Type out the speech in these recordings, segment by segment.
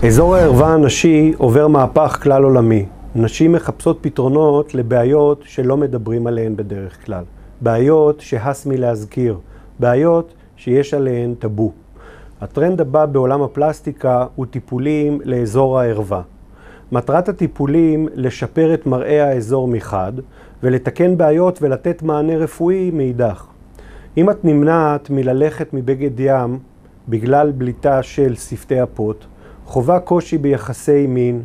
אזור הערווה הנשי עובר מהפך כלל עולמי. נשים מחפשות פתרונות לבעיות שלא מדברים עליהן בדרך כלל. בעיות שהס מלהזכיר, בעיות שיש עליהן טאבו. הטרנד הבא בעולם הפלסטיקה הוא טיפולים לאזור הערווה. מטרת הטיפולים לשפר את מראה האזור מחד, ולתקן בעיות ולתת מענה רפואי מאידך. אם את נמנעת מללכת מבגד ים בגלל בליטה של שפתי אפות, חובה קושי ביחסי מין,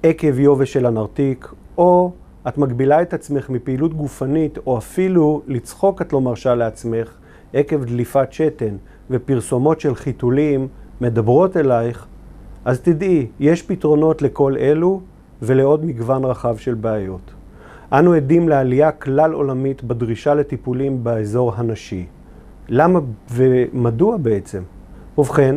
עקב יובש של הנרתיק, או את מגבילה את עצמך מפעילות גופנית, או אפילו לצחוק את לא מרשה לעצמך, עקב דליפת שתן ופרסומות של חיתולים מדברות אלייך, אז תדעי, יש פתרונות לכל אלו ולעוד מגוון רחב של בעיות. אנו עדים לעלייה כלל עולמית בדרישה לטיפולים באזור הנשי. למה ומדוע בעצם? ובכן,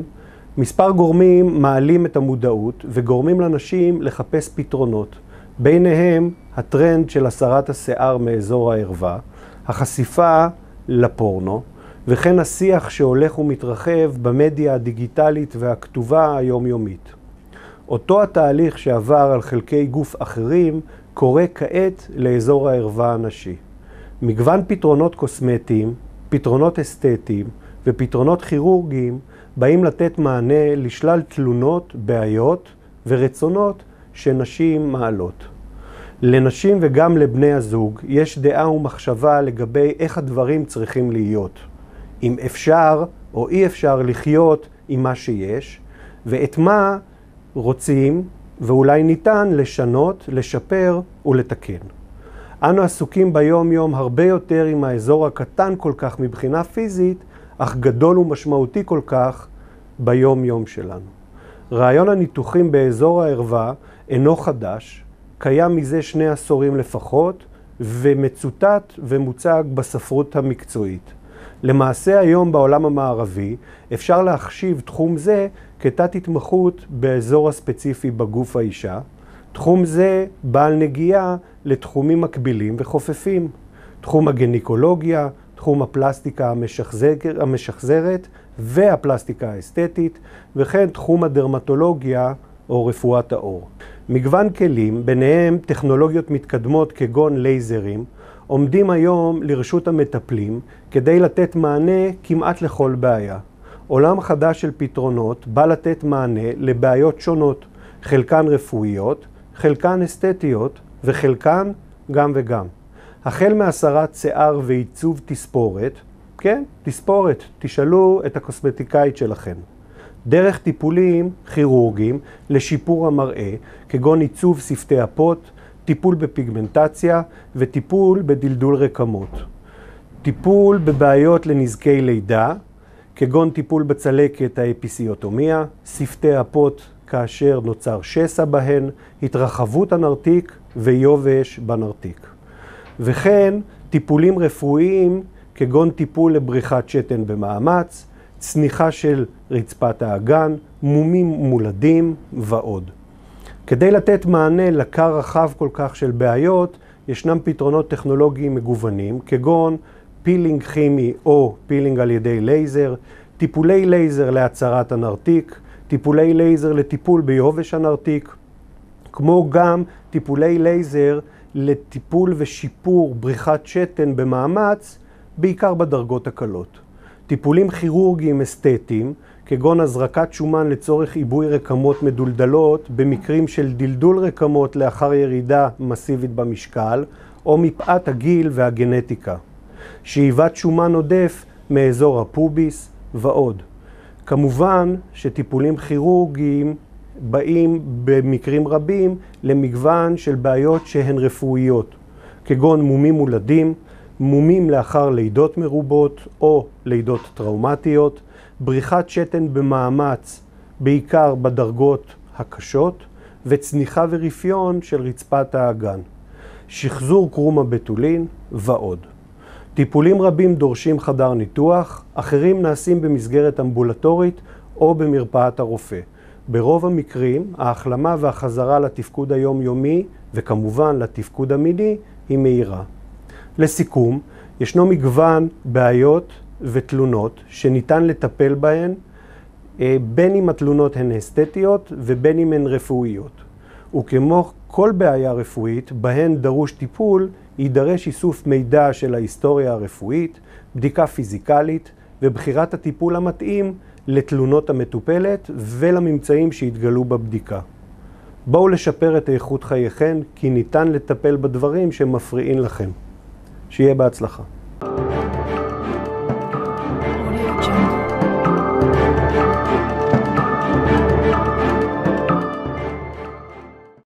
מספר גורמים מעלים את המודעות וגורמים לנשים לחפש פתרונות. ביניהם הטרנד של הסרת השיער מאזור הערווה, החשיפה לפורנו, וכן השיח שהולך ומתרחב במדיה הדיגיטלית והכתובה היומיומית. אותו התהליך שעבר על חלקי גוף אחרים קורה כעת לאזור הערווה הנשי. מגוון פתרונות קוסמטיים, פתרונות אסתטיים ופתרונות כירורגיים באים לתת מענה לשלל תלונות, בעיות ורצונות שנשים מעלות. לנשים וגם לבני הזוג יש דעה ומחשבה לגבי איך הדברים צריכים להיות. אם אפשר או אי אפשר לחיות עם מה שיש, ואת מה רוצים ואולי ניתן לשנות, לשפר ולתקן. אנו עסוקים ביום יום הרבה יותר עם האזור הקטן כל כך מבחינה פיזית, אך גדול ומשמעותי כל כך ביום יום שלנו. רעיון הניתוחים באזור הערווה אינו חדש, קיים מזה 2 עשורים לפחות, ומצוטט ומוצג בספרות המקצועית. למעשה היום בעולם המערבי אפשר להחשיב תחום זה כתת התמחות באזור הספציפי בגוף האישה. תחום זה בעל נגיעה לתחומים מקבילים וחופפים. תחום הגניקולוגיה, תחום הפלסטיקה המשחזרת והפלסטיקה האסתטית, וכן תחום הדרמטולוגיה או רפואת העור. מגוון כלים, ביניהם טכנולוגיות מתקדמות כגון לייזרים, עומדים היום לרשות המטפלים כדי לתת מענה כמעט לכל בעיה. עולם חדש של פתרונות בא לתת מענה לבעיות שונות, חלקן רפואיות, חלקן אסתטיות וחלקן גם וגם. החל מהסרת שיער ועיצוב תספורת, כן, תספורת, תשאלו את הקוסמטיקאית שלכם. דרך טיפולים כירורגיים לשיפור המראה, כגון עיצוב שפתי אפות, טיפול בפיגמנטציה וטיפול בדלדול רקמות. טיפול בבעיות לנזקי לידה, כגון טיפול בצלקת האפיסיוטומיה, שפתי אפות כאשר נוצר שסע בהן, התרחבות הנרתיק ויובש בנרתיק. וכן טיפולים רפואיים כגון טיפול לבריחת שתן במאמץ, צניחה של רצפת האגן, מומים מולדים ועוד. כדי לתת מענה לקר רחב כל כך של בעיות, ישנם פתרונות טכנולוגיים מגוונים, כגון פילינג כימי או פילינג על ידי לייזר, טיפולי לייזר להצרת הנרתיק, טיפולי לייזר לטיפול ביובש הנרתיק, כמו גם טיפולי לייזר לטיפול ושיפור בריחת שתן במאמץ, בעיקר בדרגות הקלות. טיפולים כירורגיים אסתטיים, כגון הזרקת שומן לצורך עיבוי רקמות מדולדלות, במקרים של דלדול רקמות לאחר ירידה מסיבית במשקל, או מפאת הגיל והגנטיקה. שאיבת שומן עודף מאזור הפוביס ועוד. כמובן שטיפולים כירורגיים באים במקרים רבים למגוון של בעיות שהן רפואיות, כגון מומים מולדים, מומים לאחר לידות מרובות או לידות טראומטיות, בריחת שתן במאמץ, בעיקר בדרגות הקשות, וצניחה ורפיון של רצפת האגן, שחזור קרום הבתולין ועוד. טיפולים רבים דורשים חדר ניתוח, אחרים נעשים במסגרת אמבולטורית או במרפאת הרופא. ברוב המקרים, ההחלמה והחזרה לתפקוד היומיומי, וכמובן לתפקוד המיני, היא מהירה. לסיכום, ישנו מגוון בעיות ותלונות שניתן לטפל בהן בין אם התלונות הן אסתטיות ובין אם הן רפואיות. וכמו כל בעיה רפואית, בהן דרוש טיפול, יידרש איסוף מידע של ההיסטוריה הרפואית, בדיקה פיזיקלית ובחירת הטיפול המתאים לתלונות המטופלת ולממצאים שהתגלו בבדיקה. בואו לשפר את איכות חייכם, כי ניתן לטפל בדברים שמפריעים לכם. שיהיה בהצלחה.